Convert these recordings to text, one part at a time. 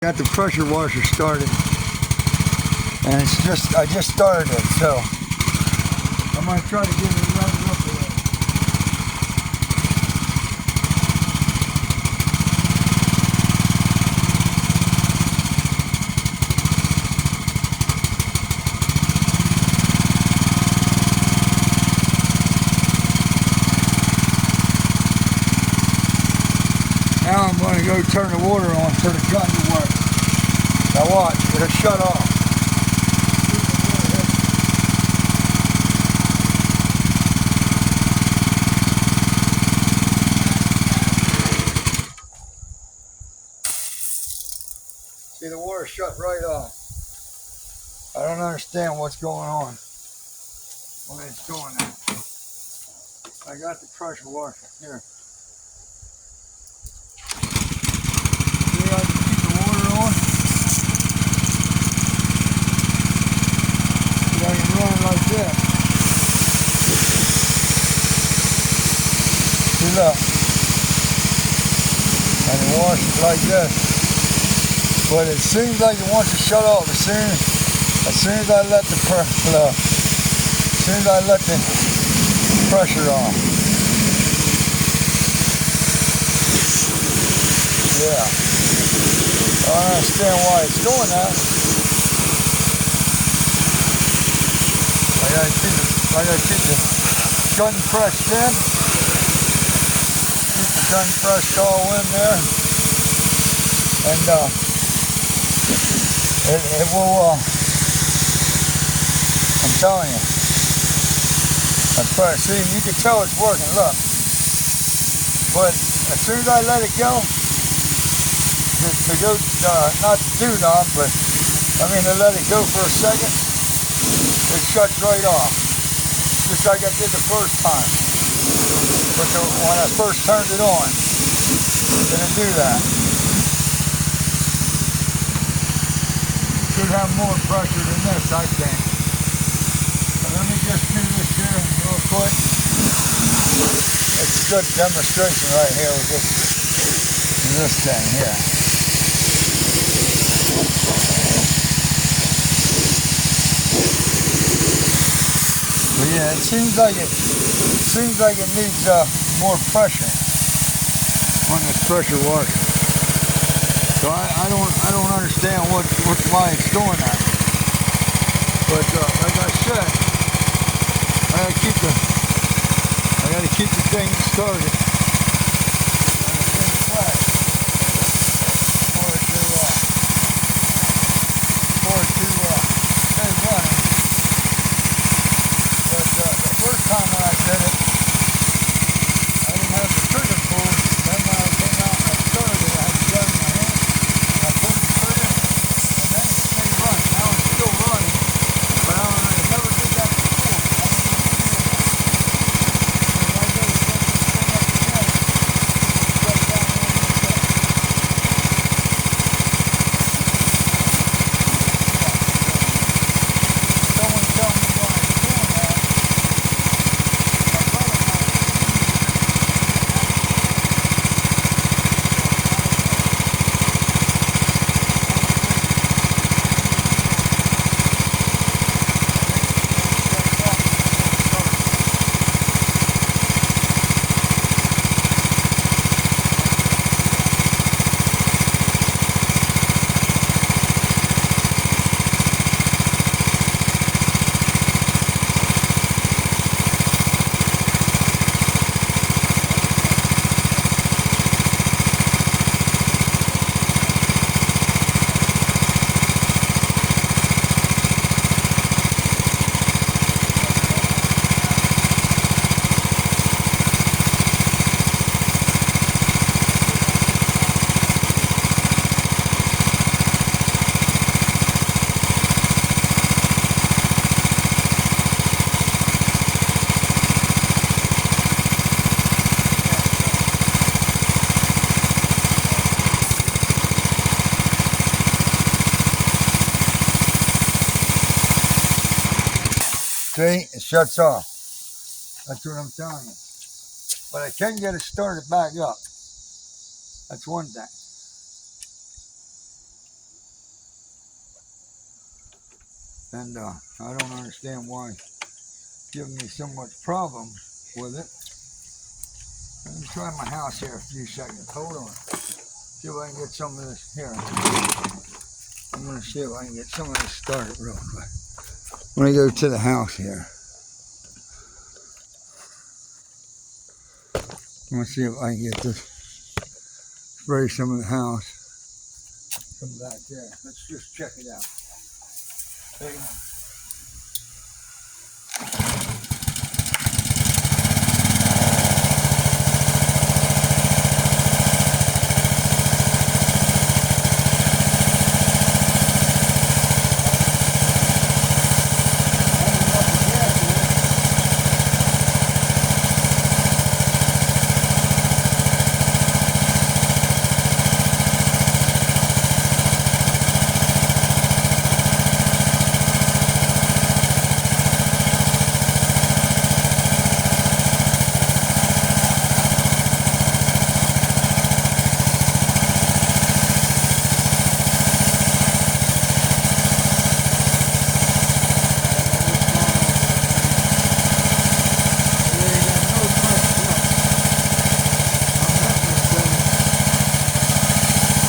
Got the pressure washer started, and I just started it, so I'm gonna try to get it running up there. Now I'm going to go turn the water on for the gun to work. Now watch, it'll shut off. See, the water shut right off. I don't understand what's going on when it's doing that. I got the pressure washer here. See, I can keep the water on. See, I can run like that. See, look. I can wash it like this. But it seems like it wants to shut off as soon as I let the pressure on. Yeah. I don't understand why it's doing that. I gotta keep the gun pressed in. Keep the gun pressed all in there. And it will, I'm telling you. See, you can tell it's working, look. But as soon as I let it go, to go, not to do none, but I mean to let it go for a second, it shuts right off. Just like I did the first time. But when I first turned it on, it didn't do that. Should have more pressure than this, I think. But let me just do this here real quick. It's a good demonstration right here with this thing here. But yeah, it seems like it needs more pressure on this pressure washer. So I don't understand why it's doing that. But like I said, I gotta keep the thing started. For it to stay running. But the first time when I did it, I didn't have the trigger pulled. Then when I came out and I started it, I had the gun in my hand. I pulled the trigger, and then it stayed running. Now it's still running, but I never did that before. I don't know what to do about it. So if I go to start this thing up again, it's shut down on itself. Someone tell me why it's doing that. My brother might have See, it shuts off. That's what I'm telling you. But I can get it started back up. That's one thing. and I don't understand why it's giving me so much problems with it. Let me try my house here a few seconds. Hold on. See if I can get some of this here. I'm going to see if I can get some of this started real quick. I'm going to go to the house here. I'm going to see if I can get this, spray some of the house. Come back there. Let's just check it out. Okay.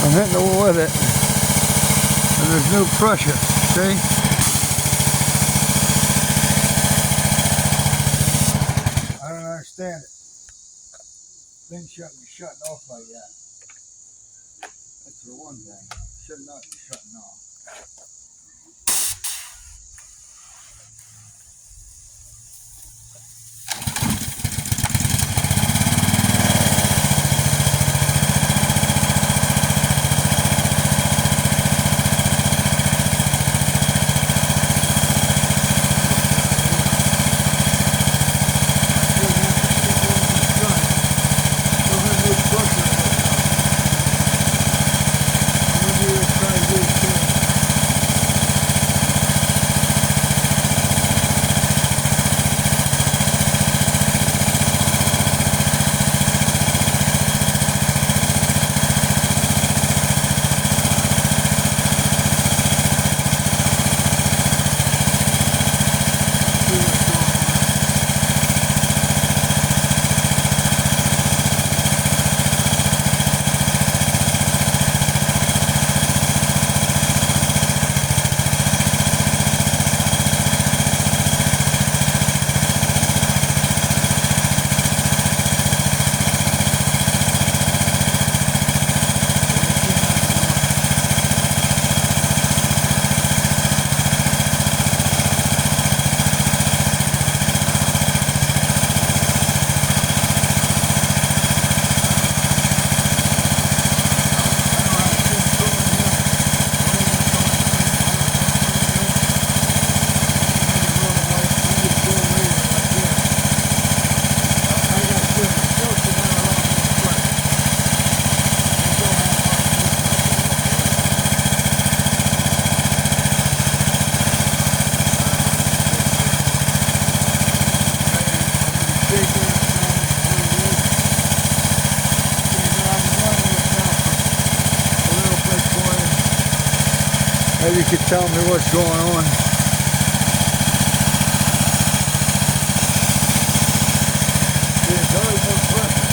I'm hitting the wall with it, and there's no pressure, see? I don't understand it. Things shouldn't be shutting off like that. That's the one thing. Should not be shutting off. Maybe you could tell me what's going on. There's always no pressure.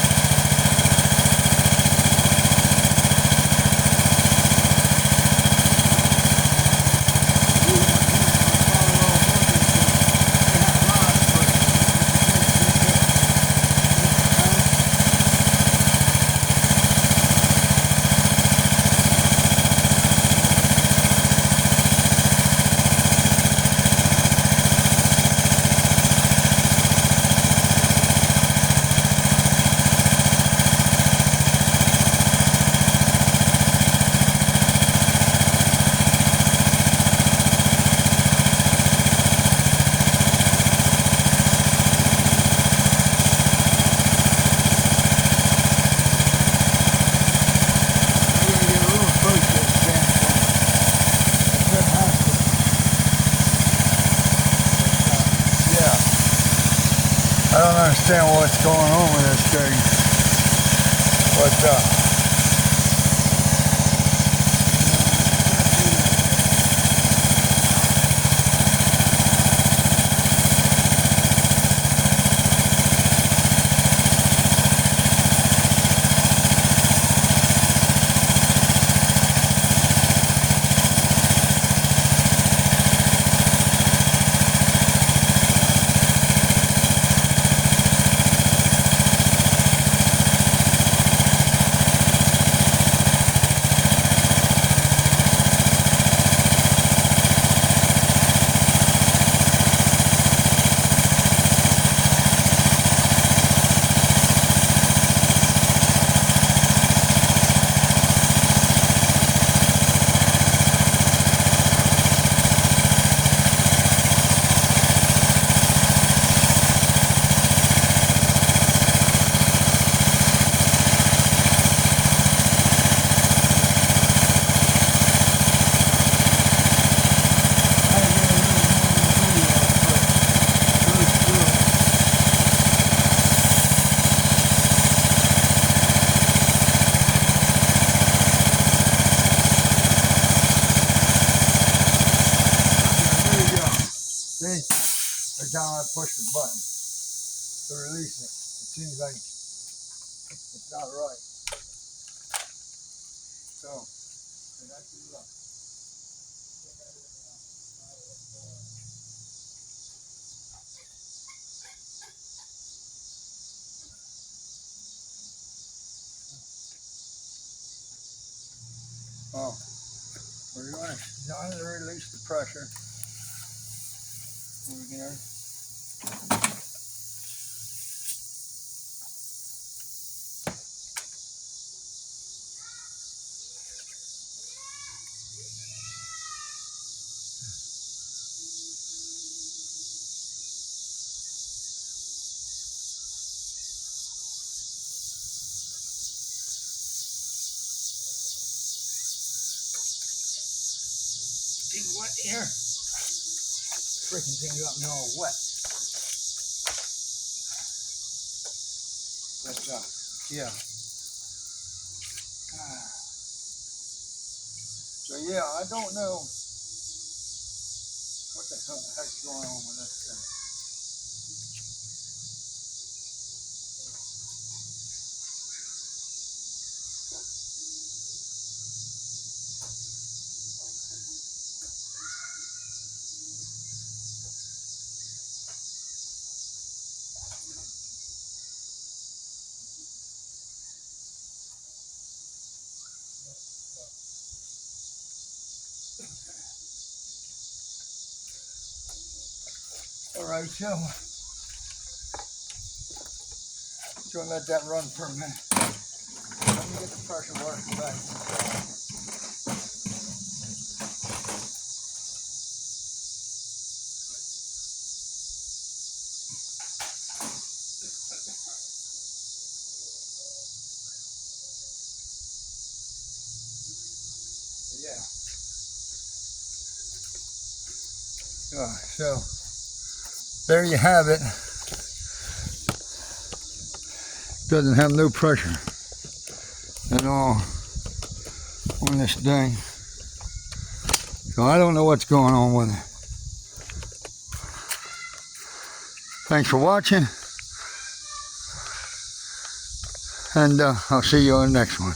I don't understand what's going on with this thing, but every time I push the button to release it. It seems like it's not right. So, I got to look. Oh, we're going to release the pressure over here. Getting wet here. Freaking thing got me all wet. But yeah. So yeah, I don't know what the heck's going on with this thing. All right, so gonna let that run for a minute. Let me get the pressure working back. Yeah. So there you have it. Doesn't have no pressure at all on this thing. So I don't know what's going on with it. Thanks for watching, and I'll see you on the next one.